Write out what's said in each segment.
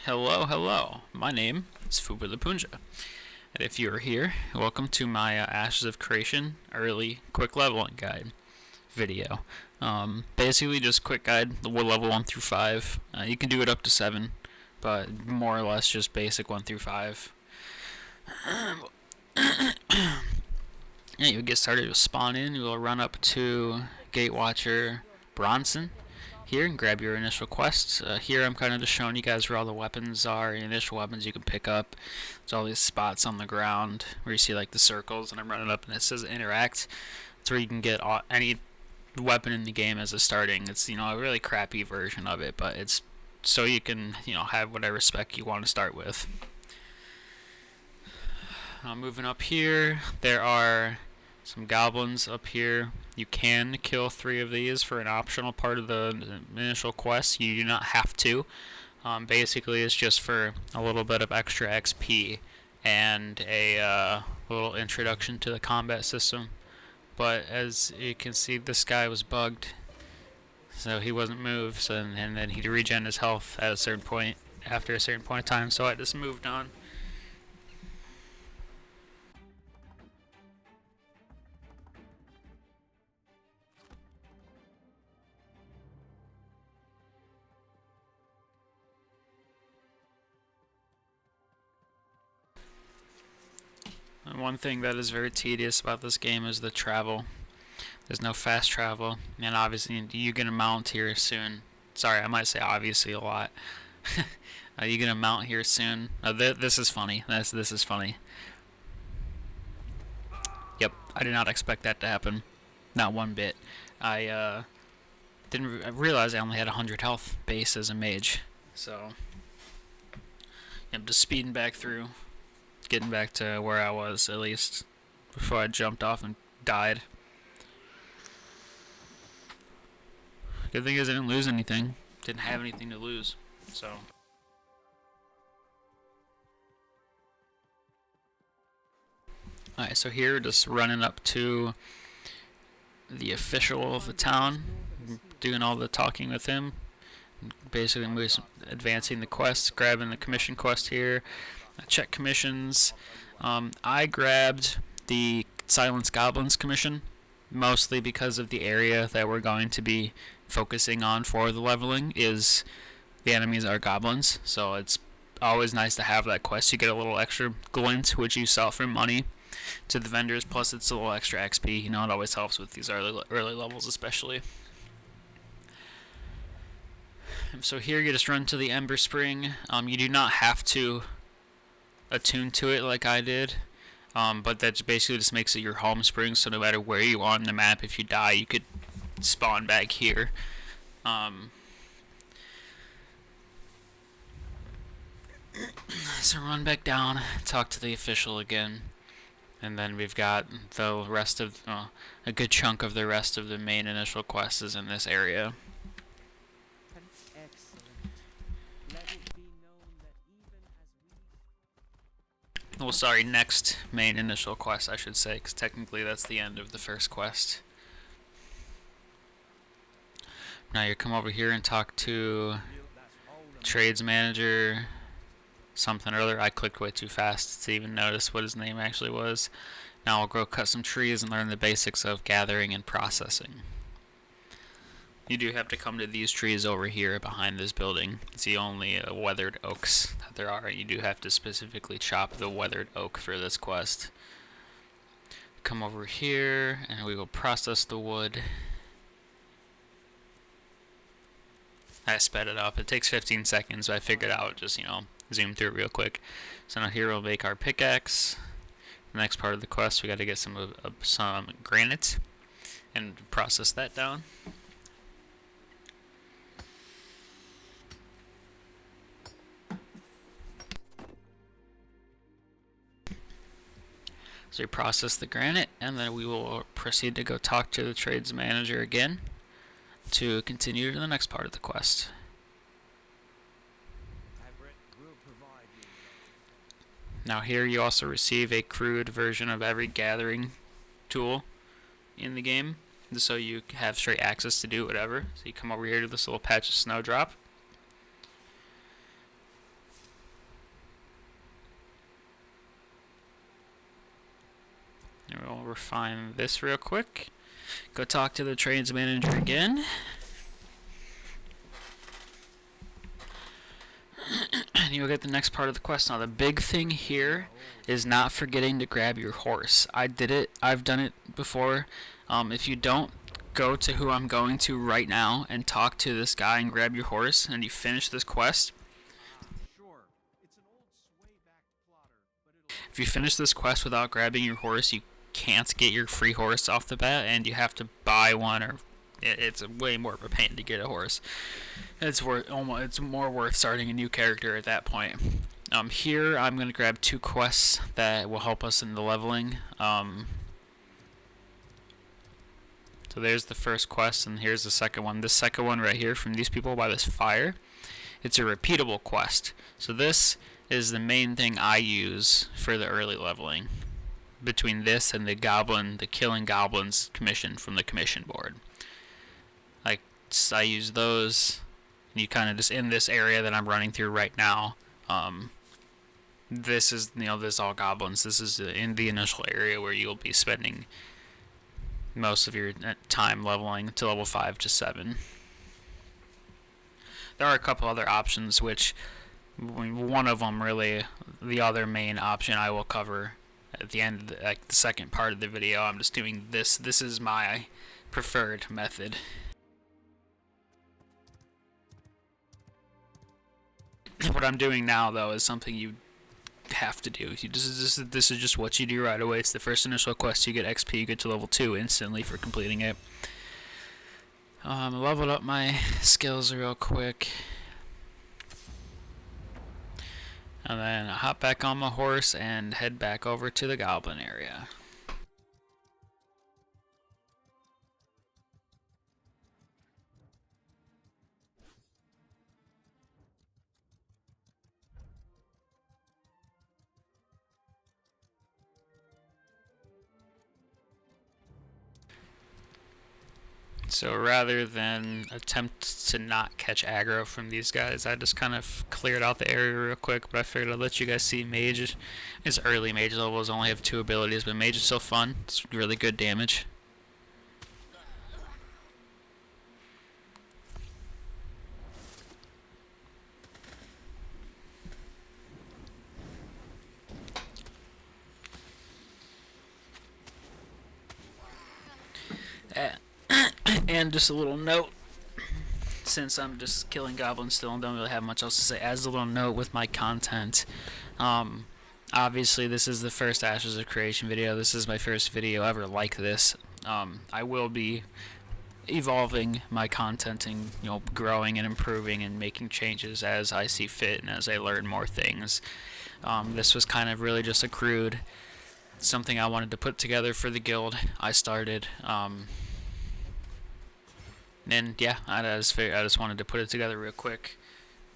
Hello, hello. My name is Fuba the Punja, and if you are here, welcome to my Ashes of Creation early quick leveling guide video. Basically, just quick guide, level 1 through 5. You can do it up to 7, but more or less just basic 1 through 5. Yeah, you'll get started, you'll spawn in, you'll run up to Gatewatcher Bronson here and grab your initial quests. Here I'm kind of just showing you guys where all the weapons are, initial weapons you can pick up. There's all these spots on the ground where you see like the circles, and I'm running up and it says interact. That's where you can get any weapon in the game as a starting. It's a really crappy version of it, but it's so you can have whatever spec you want to start with. Moving up here, there are some goblins up here. You can kill 3 of these for an optional part of the initial quest. You do not have to. Basically, it's just for a little bit of extra XP and a little introduction to the combat system. But as you can see, this guy was bugged, so he wasn't moved, and then he'd regen his health at a certain point after a certain point of time, so I just moved on. And one thing that is very tedious about this game is the travel. There's no fast travel, and obviously you're gonna mount here soon. Sorry, I might say obviously a lot. You're gonna mount here soon. This is funny. This is funny. Yep, I did not expect that to happen. Not one bit. I didn't realize I only had 100 health base as a mage. So, I'm just speeding back through, getting back to where I was at least before I jumped off and died. Good thing is I didn't lose anything. Didn't have anything to lose. So. Alright, so here just running up to the official of the town, doing all the talking with him. Basically advancing the quests, grabbing the commission quest here. Check commissions. I grabbed the Silence Goblins commission, mostly because of the area that we're going to be focusing on for the leveling is the enemies are goblins, so it's always nice to have that quest. You get a little extra glint, which you sell for money to the vendors, plus it's a little extra XP. It always helps with these early levels especially. So here you just run to the Ember Spring. You do not have to attune to it like I did, but that basically just makes it your home spring, so no matter where you are on the map, if you die, you could spawn back here. So run back down, talk to the official again, and then we've got the rest of a good chunk of the rest of the main initial quests is in this area. Well, sorry, next main initial quest, I should say, because technically that's the end of the first quest. Now you come over here and talk to trades manager something or other. I clicked way too fast to even notice what his name actually was. Now I'll go cut some trees and learn the basics of gathering and processing. You do have to come to these trees over here behind this building. It's the only weathered oaks that there are. You do have to specifically chop the weathered oak for this quest. Come over here and we will process the wood. I sped it up. It takes 15 seconds, but I figured out just, zoom through it real quick. So now here we'll make our pickaxe. The next part of the quest, we got to get some granite and process that down. So we process the granite, and then we will proceed to go talk to the trades manager again to continue to the next part of the quest. Now here you also receive a crude version of every gathering tool in the game, so you have straight access to do whatever. So you come over here to this little patch of snowdrop. refine this real quick. Go talk to the trades manager again. And you'll get the next part of the quest. Now the big thing here is not forgetting to grab your horse. I did it. I've done it before. If you don't, go to who I'm going to right now and talk to this guy and grab your horse, and you finish this quest. If you finish this quest without grabbing your horse, you can't get your free horse off the bat, and you have to buy one, or it's way more of a pain to get a horse. It's more worth starting a new character at that point. Here I'm going to grab 2 quests that will help us in the leveling. So there's the first quest, and here's the second one. This second one right here from these people by this fire, it's a repeatable quest. So this is the main thing I use for the early leveling, between this and the killing goblins commission from the commission board. Like, I use those, and you kind of just in this area that I'm running through right now. This is, this is all goblins. This is in the initial area where you'll be spending most of your time leveling to level 5 to 7. There are a couple other options, which one of them really, the other main option I will cover at the end of the second part of the video. I'm just doing this. This is my preferred method. What I'm doing now, though, is something you have to do. This is just what you do right away. It's the first initial quest. You get XP. You get to level 2 instantly for completing it. Leveled up my skills real quick, and then I hop back on my horse and head back over to the goblin area. So rather than attempt to not catch aggro from these guys, I just kind of cleared out the area real quick, but I figured I'd let you guys see mage. It's early mage levels, only have 2 abilities, but mage is still fun. It's really good damage. And just a little note, since I'm just killing goblins still and don't really have much else to say, as a little note with my content, obviously this is the first Ashes of Creation video. This is my first video ever like this. I will be evolving my content and growing and improving and making changes as I see fit and as I learn more things. This was kind of really just a crude something I wanted to put together for the guild I started. And yeah, I just wanted to put it together real quick,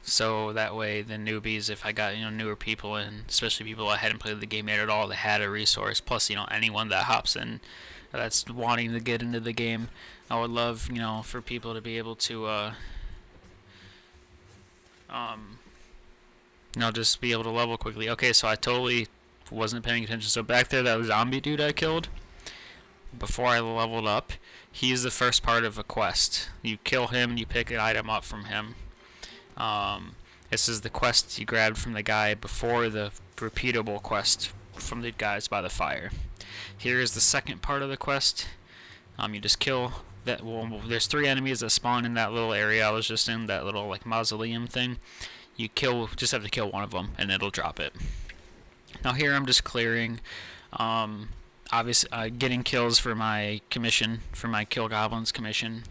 so that way the newbies, if I got newer people in, especially people that hadn't played the game yet at all, they had a resource. Plus, anyone that hops in that's wanting to get into the game, I would love for people to be able to just be able to level quickly. Okay, so I totally wasn't paying attention. So back there, that zombie dude I killed before I leveled up, he's the first part of a quest. You kill him and you pick an item up from him. This is the quest you grabbed from the guy before the repeatable quest from the guys by the fire. Here is the second part of the quest. You just kill that. Well, there's 3 enemies that spawn in that little area I was just in, that little mausoleum thing. You just have to kill one of them and it'll drop it. Now here I'm just clearing. Obviously, getting kills for my commission, for my kill goblins commission.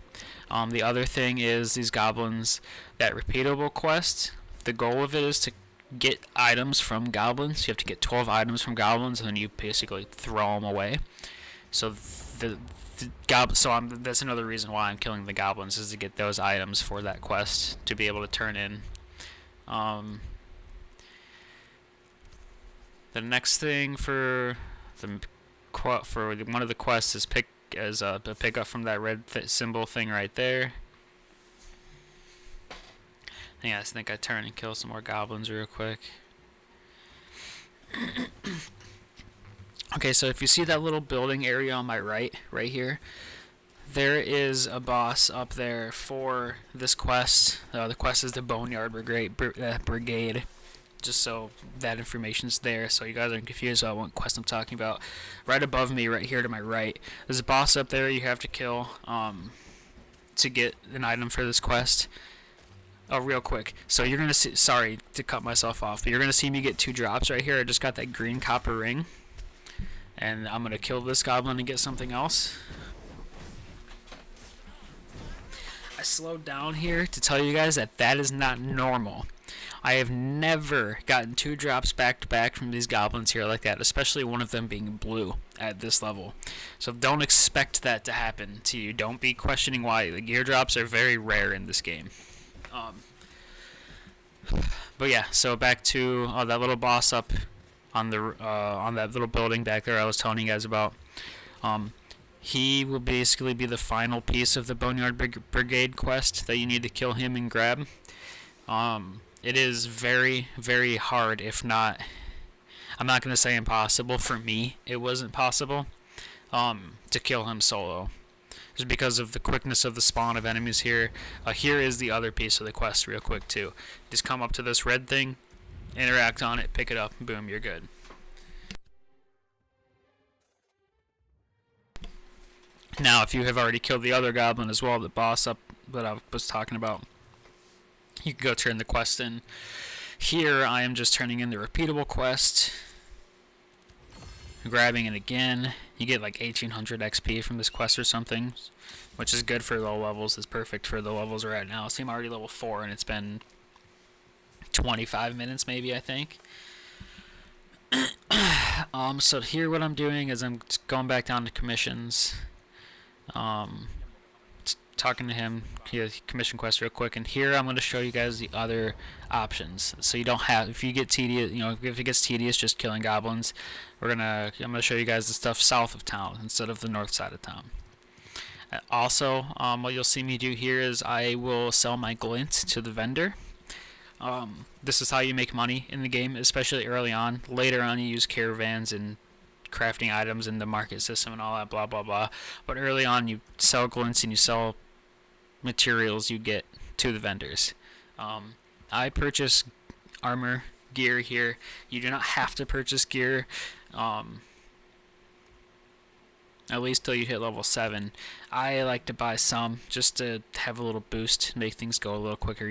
The other thing is these goblins, that repeatable quest, the goal of it is to get items from goblins. You have to get 12 items from goblins, and then you basically throw them away. So that's another reason why I'm killing the goblins, is to get those items for that quest to be able to turn in. The next thing for one of the quests is pick up from that red symbol thing right there. Yeah, I think I turn and kill some more goblins real quick. Okay, so if you see that little building area on my right here, there is a boss up there for this quest. The quest is the Boneyard Brigade. Just so that information's there, so you guys aren't confused about what quest I'm talking about. Right above me, right here to my right, there's a boss up there you have to kill to get an item for this quest. Oh, real quick. So you're gonna see. Sorry to cut myself off, but you're gonna see me get 2 drops right here. I just got that green copper ring, and I'm gonna kill this goblin and get something else. I slowed down here to tell you guys that that is not normal. I have never gotten 2 drops back to back from these goblins here like that, especially one of them being blue at this level. So don't expect that to happen to you. Don't be questioning why. The gear drops are very rare in this game. But yeah, so back to that little boss up on that little building back there I was telling you guys about. He will basically be the final piece of the Boneyard Brigade quest that you need to kill him and grab. It is very, very hard, if not, I'm not going to say impossible. For me, it wasn't possible to kill him solo. Just because of the quickness of the spawn of enemies here. Here is the other piece of the quest real quick too. Just come up to this red thing, interact on it, pick it up, boom, you're good. Now, if you have already killed the other goblin as well, the boss up that I was talking about, you can go turn the quest in. Here, I am just turning in the repeatable quest, grabbing it again. You get like 1800 XP from this quest or something, which is good for low levels. It's perfect for the levels we're at now. See, I'm already level 4, and it's been 25 minutes maybe, I think. So here what I'm doing is I'm going back down to commissions. Talking to him, commission quest real quick, and here I'm going to show you guys the other options. So you don't have, if you get tedious, if it gets tedious just killing goblins, I'm going to show you guys the stuff south of town instead of the north side of town. Also, what you'll see me do here is I will sell my glint to the vendor. This is how you make money in the game, especially early on. Later on, you use caravans and crafting items in the market system and all that blah blah blah, but early on you sell glints and you sell materials you get to the vendors. I purchase armor gear here. You do not have to purchase gear at least till you hit level 7. I like to buy some just to have a little boost, make things go a little quicker.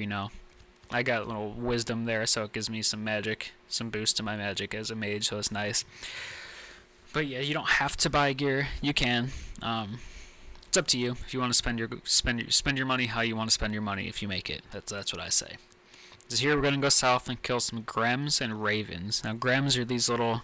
I got a little wisdom there, so it gives me some magic, some boost to my magic as a mage, so it's nice. But yeah, you don't have to buy gear. You can. It's up to you if you want to spend your money how you want to spend your money. If you make it, that's what I say. So here we're gonna go south and kill some Grems and Ravens. Now Grems are these little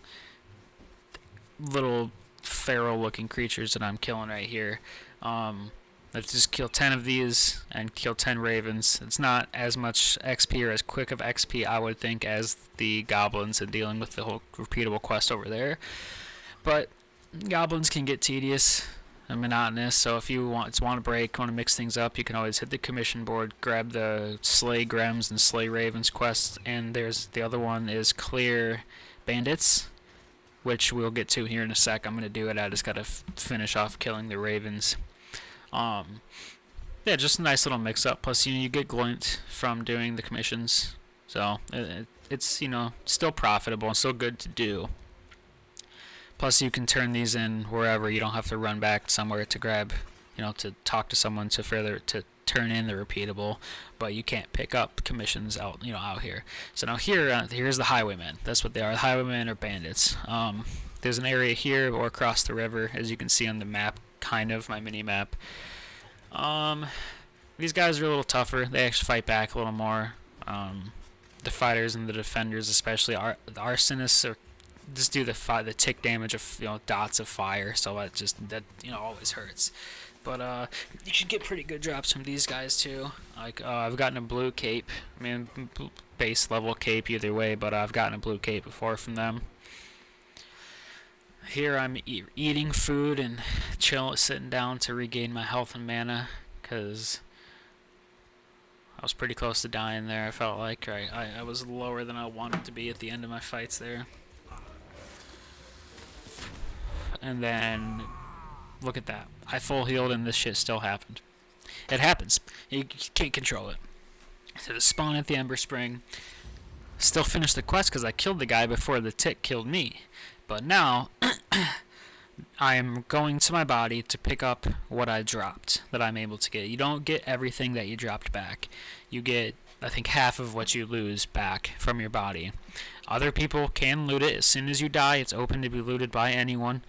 feral-looking creatures that I'm killing right here. Let's just kill 10 of these and kill 10 ravens. It's not as much XP or as quick of XP, I would think, as the goblins and dealing with the whole repeatable quest over there. But goblins can get tedious and monotonous, so if you want a break, want to mix things up, you can always hit the commission board, grab the Slay Grems and Slay Ravens quest, and there's the other one is Clear Bandits, which we'll get to here in a sec. I'm going to do it. I just got to finish off killing the ravens. Yeah, just a nice little mix-up. Plus, you get glint from doing the commissions, so it's still profitable and still good to do. Plus, you can turn these in wherever. You don't have to run back somewhere to grab, to talk to someone to turn in the repeatable. But you can't pick up commissions out here. So now here's the highwaymen. That's what they are. The highwaymen are bandits. There's an area here or across the river, as you can see on the map, kind of my mini map. These guys are a little tougher. They actually fight back a little more. The fighters and the defenders, especially, the arsonists, just do the tick damage of dots of fire, so that always hurts. But you should get pretty good drops from these guys too. Like I've gotten a blue cape. I mean, base level cape either way, but I've gotten a blue cape before from them. Here I'm eating food and sitting down to regain my health and mana, because I was pretty close to dying there. I felt like I was lower than I wanted to be at the end of my fights there. and then look at that. I full healed and this shit still happened. It happens. You can't control it. So to spawn at the Ember Spring, still finish the quest because I killed the guy before the tick killed me. But now, I'm going to my body to pick up what I dropped that I'm able to get. You don't get everything that you dropped back. You get, I think, half of what you lose back from your body. Other people can loot it as soon as you die. It's open to be looted by anyone.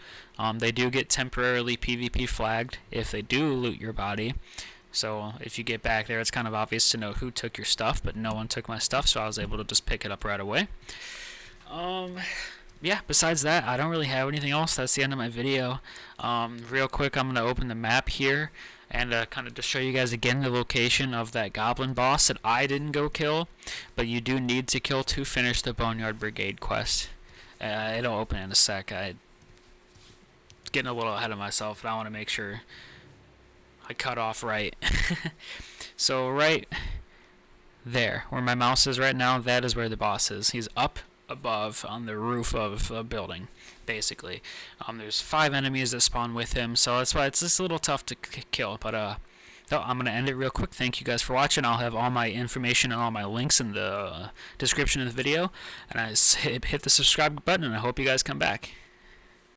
They do get temporarily PvP flagged if they do loot your body. So if you get back there, it's kind of obvious to know who took your stuff, but no one took my stuff, so I was able to just pick it up right away. Yeah, besides that, I don't really have anything else. That's the end of my video. Real quick, I'm going to open the map here and kind of just show you guys again the location of that goblin boss that I didn't go kill, but you do need to kill to finish the Boneyard Brigade quest. It'll open in a sec. I'm getting a little ahead of myself, but I want to make sure I cut off right. So right there, where my mouse is right now, that is where the boss is. He's up above on the roof of a building, basically. There's 5 enemies that spawn with him, so that's why it's just a little tough to kill. But I'm gonna end it real quick. Thank you guys for watching. I'll have all my information and all my links in the description of the video, and I hit the subscribe button, and I hope you guys come back.